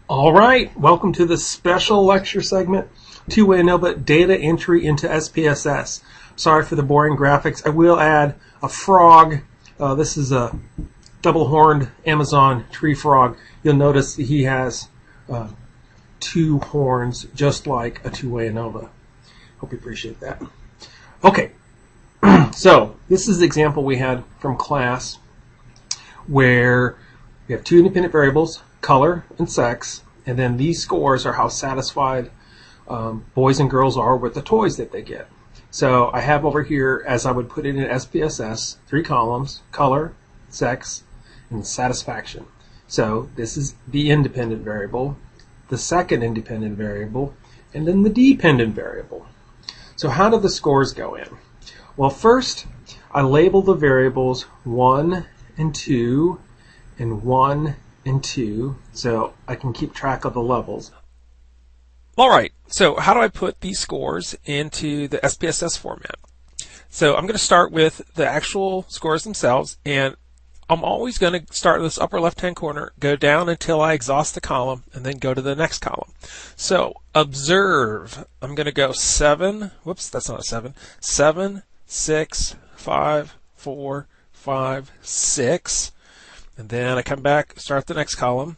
All right, welcome to the special lecture segment, two-way ANOVA data entry into SPSS. Sorry for the boring graphics. I will add a frog. This is a double-horned Amazon tree frog. You'll notice he has two horns, just like a two-way ANOVA. Hope you appreciate that. Okay, so this is the example we had from class where we have two independent variables, color and sex, and then these scores are how satisfied boys and girls are with the toys that they get. So I have over here, as I would put it in SPSS, 3 columns: color, sex, and satisfaction. So this is the independent variable, the second independent variable, and then the dependent variable. So how do the scores go in? Well, first I label the variables 1 and 2 and 1 and 2, so I can keep track of the levels. All right, so how do I put these scores into the SPSS format? So I'm going to start with the actual scores themselves, and I'm always going to start in this upper left-hand corner, go down until I exhaust the column, and then go to the next column. So observe, I'm going to go 7, whoops, that's not a 7, 7, 6, 5, 4, 5, 6. And then I come back, start the next column.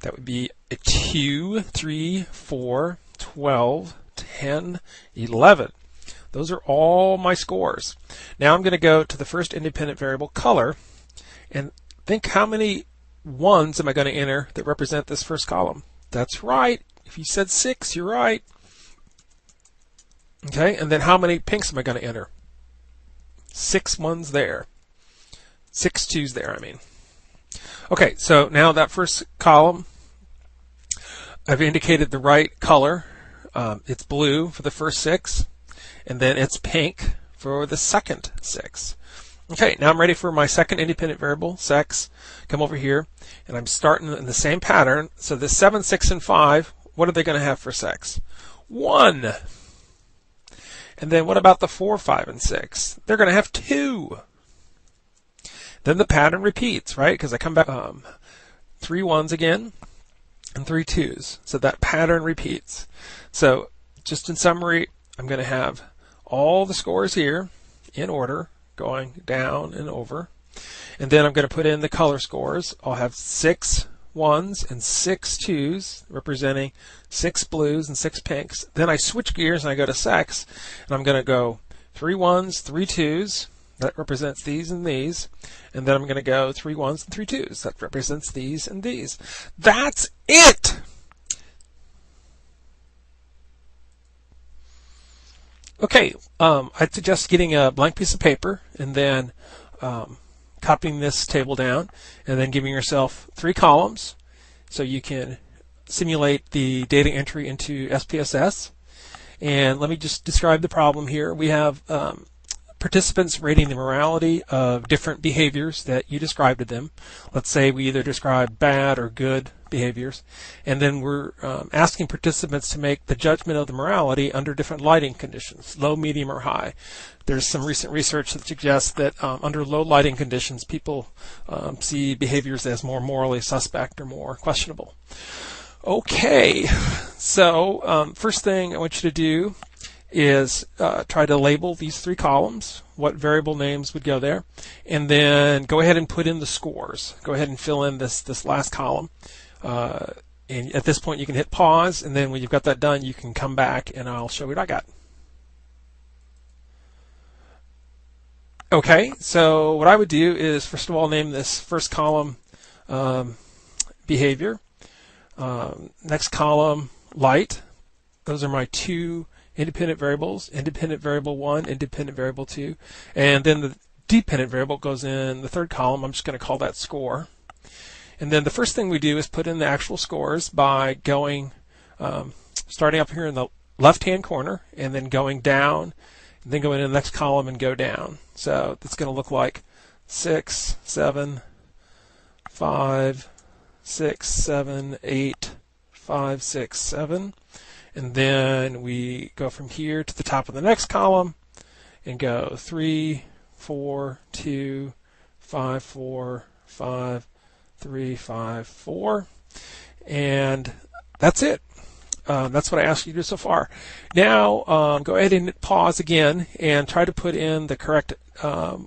That would be a 2, 3, 4, 12, 10, 11. Those are all my scores. Now I'm going to go to the first independent variable, color, and think how many 1s am I going to enter that represent this first column? That's right. If you said 6, you're right. Okay, and then how many pinks am I going to enter? 6 1s there. 6 2s there, I mean. Okay, so now that first column, I've indicated the right color. It's blue for the first 6, and then it's pink for the second 6. Okay, now I'm ready for my second independent variable, sex. Come over here, and I'm starting in the same pattern. So the 7, 6, and 5, what are they going to have for sex? 1. And then what about the 4, 5, and 6? They're going to have 2. Then the pattern repeats, right? Because I come back 3 1s again and 3 2s. So that pattern repeats. So just in summary, I'm going to have all the scores here in order, going down and over. And then I'm going to put in the color scores. I'll have 6 1s and 6 2s, representing 6 blues and 6 pinks. Then I switch gears and I go to sex, and I'm going to go 3 1s, 3 2s. That represents these and these. And then I'm going to go 3 1s and 3 2s. That represents these and these. That's it! Okay, I'd suggest getting a blank piece of paper and then copying this table down and then giving yourself 3 columns so you can simulate the data entry into SPSS. And let me just describe the problem here. We have participants rating the morality of different behaviors that you describe to them. Let's say we either describe bad or good behaviors, and then we're asking participants to make the judgment of the morality under different lighting conditions, low, medium, or high. There's some recent research that suggests that under low lighting conditions, people see behaviors as more morally suspect or more questionable. Okay, so first thing I want you to do is try to label these 3 columns, what variable names would go there, and then go ahead and put in the scores. Go ahead and fill in this last column. And at this point you can hit pause, and then when you've got that done you can come back and I'll show you what I got. Okay, so what I would do is first of all name this first column behavior. Next column light. Those are my 2 independent variables, independent variable 1, independent variable 2, and then the dependent variable goes in the third column. I'm just going to call that score. And then the first thing we do is put in the actual scores by going, starting up here in the left-hand corner, and then going down, and then going in the next column and go down. So it's going to look like 6, 7, 5, 6, 7, 8, 5, 6, 7. And then we go from here to the top of the next column and go 3, 4, 2, 5, 4, 5, 3, 5, 4. And that's it. That's what I asked you to do so far. Now, go ahead and pause again and try to put in the correct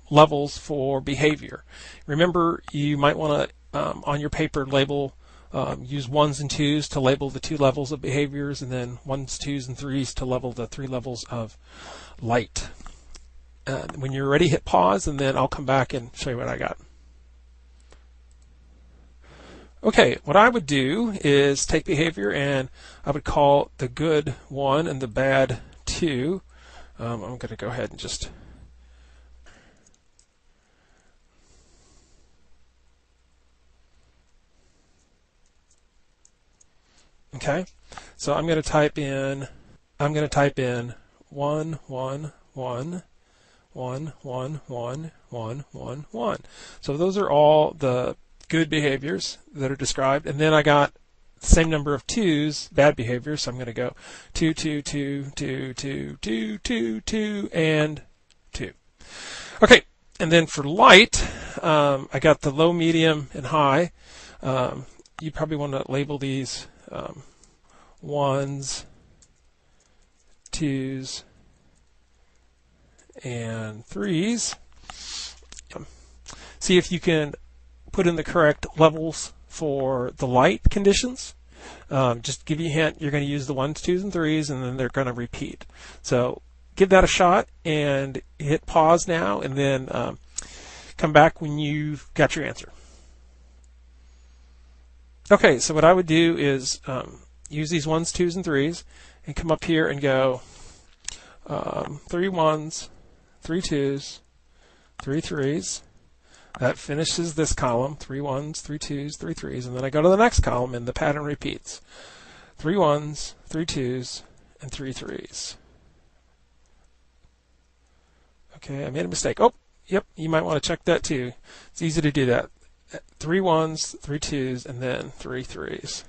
levels for behavior. Remember, you might want to, on your paper, label, use 1s and 2s to label the 2 levels of behaviors, and then 1s, 2s, and 3s to label the 3 levels of light. When you're ready, hit pause, and then I'll come back and show you what I got. Okay, what I would do is take behavior, and I would call the good 1 and the bad 2. I'm going to go ahead and just... Okay, so I'm going to type in 1, 1, 1, 1, 1, 1, 1, 1, 1, 1. So those are all the good behaviors that are described, and then I got the same number of 2s, bad behaviors, so I'm going to go 2, 2, 2, 2, 2, 2, 2, 2, and 2. Okay, and then for light, I got the low, medium, and high. You probably want to label these 1s, 2s, and 3s. See if you can put in the correct levels for the light conditions. Just to give you a hint, you're going to use the 1s, 2s, and 3s, and then they're going to repeat. So give that a shot and hit pause now, and then come back when you've got your answer. Okay, so what I would do is use these 1s, 2s, and 3s, and come up here and go 3 1s, 3 2s, 3 3s. That finishes this column, 3 1s, 3 2s, 3 3s, and then I go to the next column and the pattern repeats. 3 1s, 3 2s, and 3 3s. Okay, I made a mistake. Oh, yep, you might want to check that too. It's easy to do that. 3 1s, 3 2s, and then 3 3s.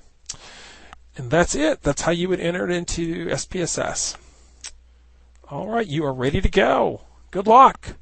And that's it. That's how you would enter it into SPSS. All right, you are ready to go. Good luck.